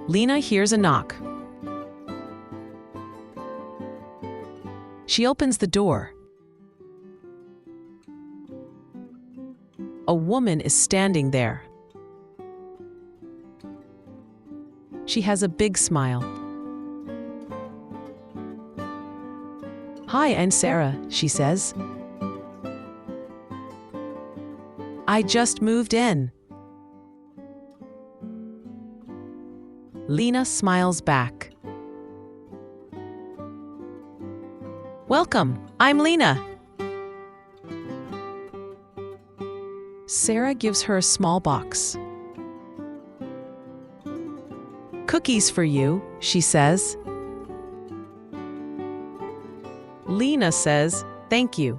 Lena hears a knock. She opens the door. A woman is standing there. She has a big smile. "Hi, I'm Sarah," she says. "I just moved in." Lena smiles back. "Welcome, I'm Lena." Sarah gives her a small box. "Cookies for you," she says. Lena says, "Thank you."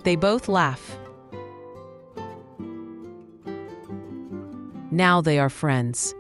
They both laugh. Now they are friends.